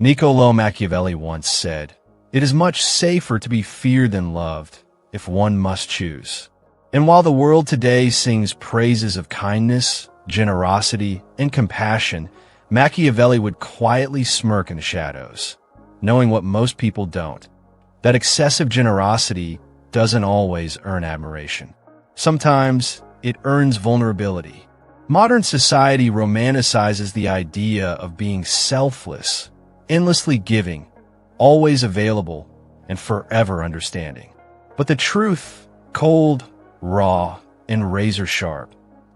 Niccolò Machiavelli once said, "It is much safer to be feared than loved, if one must choose." And while the world today sings praises of kindness, generosity, and compassion, Machiavelli would quietly smirk in the shadows, knowing what most people don't, that excessive generosity doesn't always earn admiration. Sometimes it earns vulnerability. Modern society romanticizes the idea of being selfless, endlessly giving, always available, and forever understanding. But the truth, cold, raw, and razor-sharp,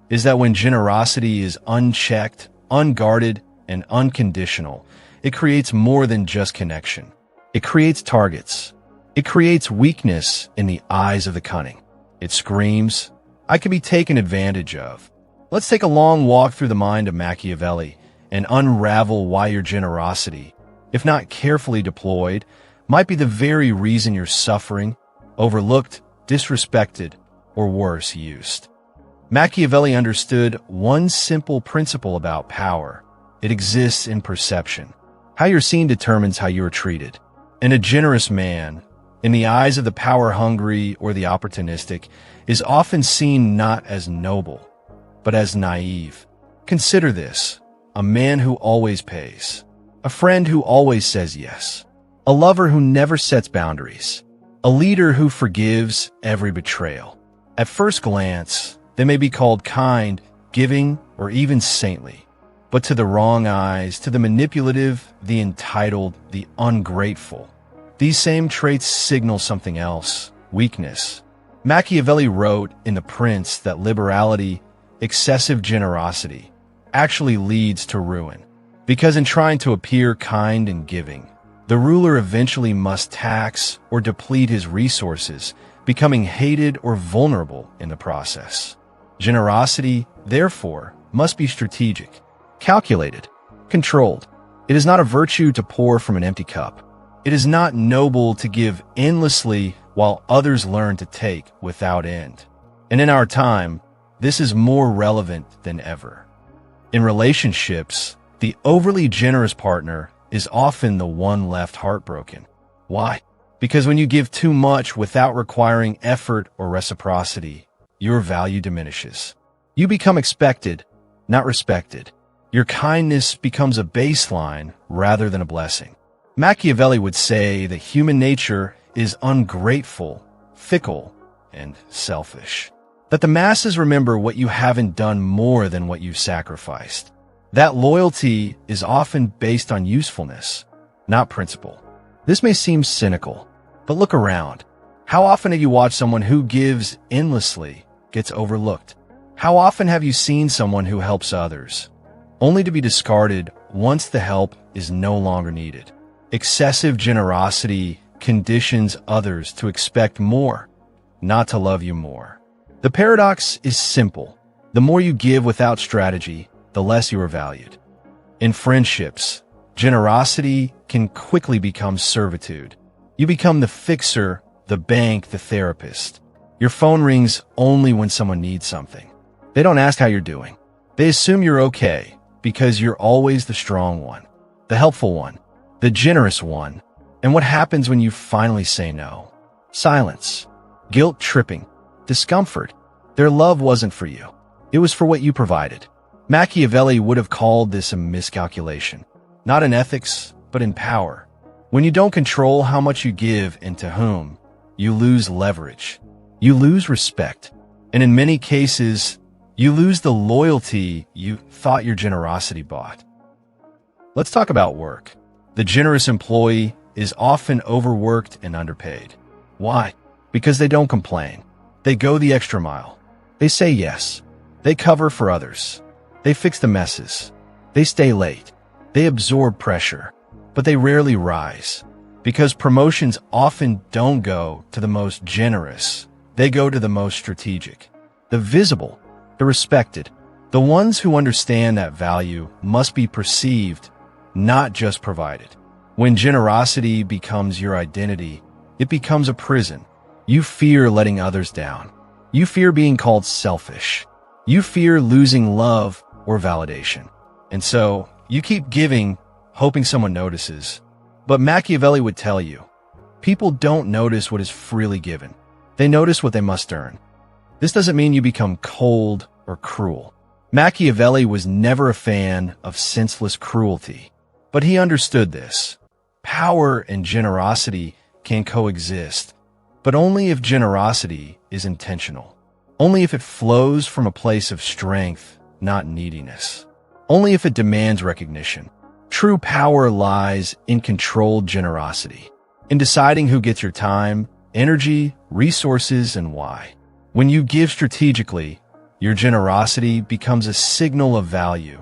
is that when generosity is unchecked, unguarded, and unconditional, it creates more than just connection. It creates targets. It creates weakness in the eyes of the cunning. It screams, "I can be taken advantage of." Let's take a long walk through the mind of Machiavelli and unravel why your generosity, if not carefully deployed, might be the very reason you're suffering, overlooked, disrespected, or worse, used. Machiavelli understood one simple principle about power. It exists in perception. How you're seen determines how you are treated. And a generous man, in the eyes of the power-hungry or the opportunistic, is often seen not as noble, but as naive. Consider this: a man who always pays, a friend who always says yes, a lover who never sets boundaries, a leader who forgives every betrayal. At first glance, they may be called kind, giving, or even saintly. But to the wrong eyes, to the manipulative, the entitled, the ungrateful, these same traits signal something else: weakness. Machiavelli wrote in The Prince that liberality, excessive generosity, actually leads to ruin. Because in trying to appear kind and giving, the ruler eventually must tax or deplete his resources, becoming hated or vulnerable in the process. Generosity, therefore, must be strategic, calculated, controlled. It is not a virtue to pour from an empty cup. It is not noble to give endlessly while others learn to take without end. And in our time, this is more relevant than ever. In relationships, the overly generous partner is often the one left heartbroken. Why? Because when you give too much without requiring effort or reciprocity, your value diminishes. You become expected, not respected. Your kindness becomes a baseline rather than a blessing. Machiavelli would say that human nature is ungrateful, fickle, and selfish. That the masses remember what you haven't done more than what you've sacrificed. That loyalty is often based on usefulness, not principle. This may seem cynical, but look around. How often have you watched someone who gives endlessly gets overlooked? How often have you seen someone who helps others, only to be discarded once the help is no longer needed? Excessive generosity conditions others to expect more, not to love you more. The paradox is simple. The more you give without strategy, the less you are valued. In friendships, generosity can quickly become servitude. You become the fixer, the bank, the therapist. Your phone rings only when someone needs something. They don't ask how you're doing. They assume you're okay because you're always the strong one, the helpful one, the generous one. And what happens when you finally say no? Silence, guilt-tripping, discomfort. Their love wasn't for you. It was for what you provided. Machiavelli would have called this a miscalculation, not in ethics, but in power. When you don't control how much you give and to whom, you lose leverage. You lose respect. And in many cases, you lose the loyalty you thought your generosity bought. Let's talk about work. The generous employee is often overworked and underpaid. Why? Because they don't complain. They go the extra mile. They say yes. They cover for others. They fix the messes. They stay late. They absorb pressure. But they rarely rise. Because promotions often don't go to the most generous. They go to the most strategic. The visible, the respected. The ones who understand that value must be perceived, not just provided. When generosity becomes your identity, it becomes a prison. You fear letting others down. You fear being called selfish. You fear losing love or validation. And so, you keep giving, hoping someone notices. But Machiavelli would tell you, people don't notice what is freely given. They notice what they must earn. This doesn't mean you become cold or cruel. Machiavelli was never a fan of senseless cruelty, but he understood this. Power and generosity can coexist, but only if generosity is intentional. Only if it flows from a place of strength, not neediness. Only if it demands recognition. True power lies in controlled generosity, in deciding who gets your time, energy, resources, and why. When you give strategically, your generosity becomes a signal of value,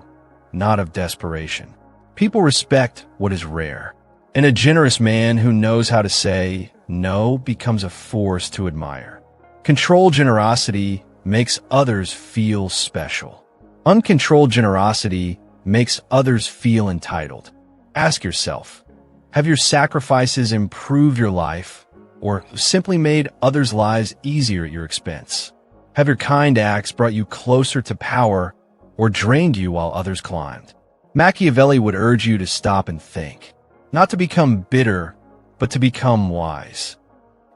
not of desperation. People respect what is rare, and a generous man who knows how to say no becomes a force to admire. Controlled generosity makes others feel special. Uncontrolled generosity makes others feel entitled. Ask yourself, have your sacrifices improved your life or simply made others' lives easier at your expense? Have your kind acts brought you closer to power or drained you while others climbed? Machiavelli would urge you to stop and think, not to become bitter, but to become wise.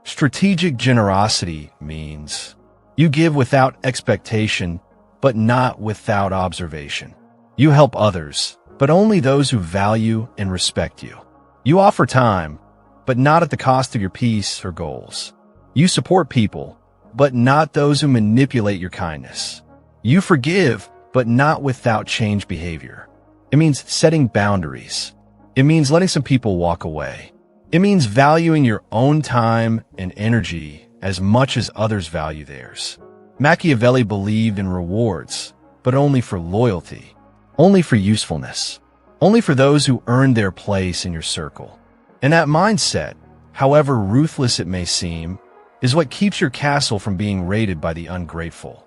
Strategic generosity means you give without expectation, but not without observation. You help others, but only those who value and respect you. You offer time, but not at the cost of your peace or goals. You support people, but not those who manipulate your kindness. You forgive, but not without changed behavior. It means setting boundaries. It means letting some people walk away. It means valuing your own time and energy as much as others value theirs. Machiavelli believed in rewards, but only for loyalty, only for usefulness, only for those who earned their place in your circle. And that mindset, however ruthless it may seem, is what keeps your castle from being raided by the ungrateful.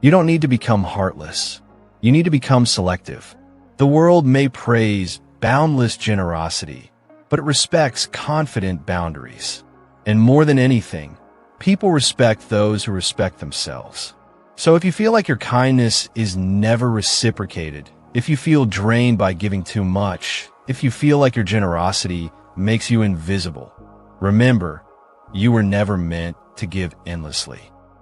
You don't need to become heartless. You need to become selective. The world may praise boundless generosity, but it respects confident boundaries. And more than anything, people respect those who respect themselves. So if you feel like your kindness is never reciprocated, if you feel drained by giving too much, if you feel like your generosity makes you invisible, remember, you were never meant to give endlessly.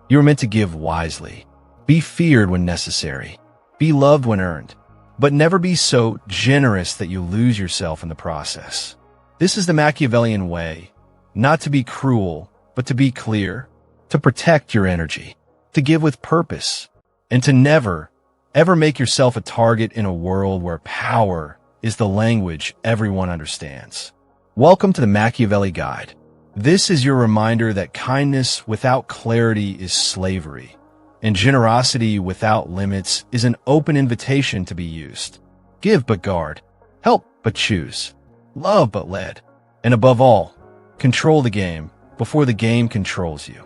You were meant to give wisely. Be feared when necessary. Be loved when earned. But never be so generous that you lose yourself in the process. This is the Machiavellian way, not to be cruel, but to be clear, to protect your energy, to give with purpose, and to never, ever make yourself a target in a world where power is the language everyone understands. Welcome to the Machiavelli Guide. This is your reminder that kindness without clarity is slavery, and generosity without limits is an open invitation to be used. Give but guard, help but choose, love but lead, and above all, control the game before the game controls you.